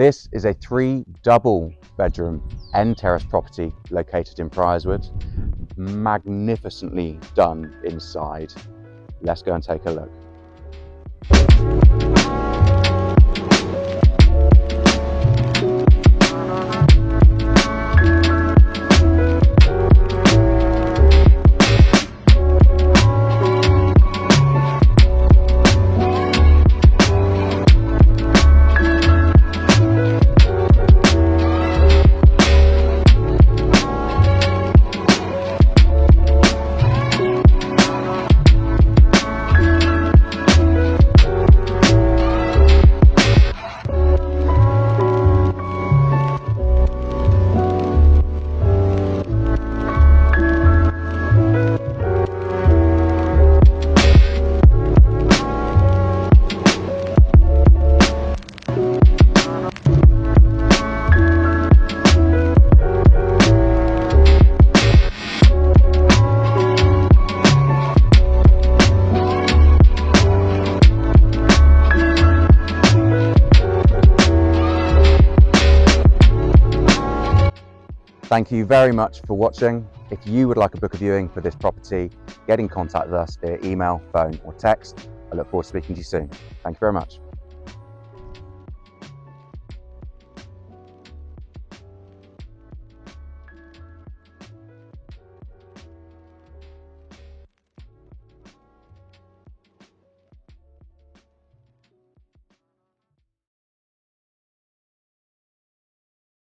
This is a 3 double bedroom end terrace property located in Priorswood. Magnificently done inside. Let's go and take a look. Thank you very much for watching. If you would like a book of viewing for this property, get in contact with us via email, phone or text. I look forward to speaking to you soon. Thank you very much.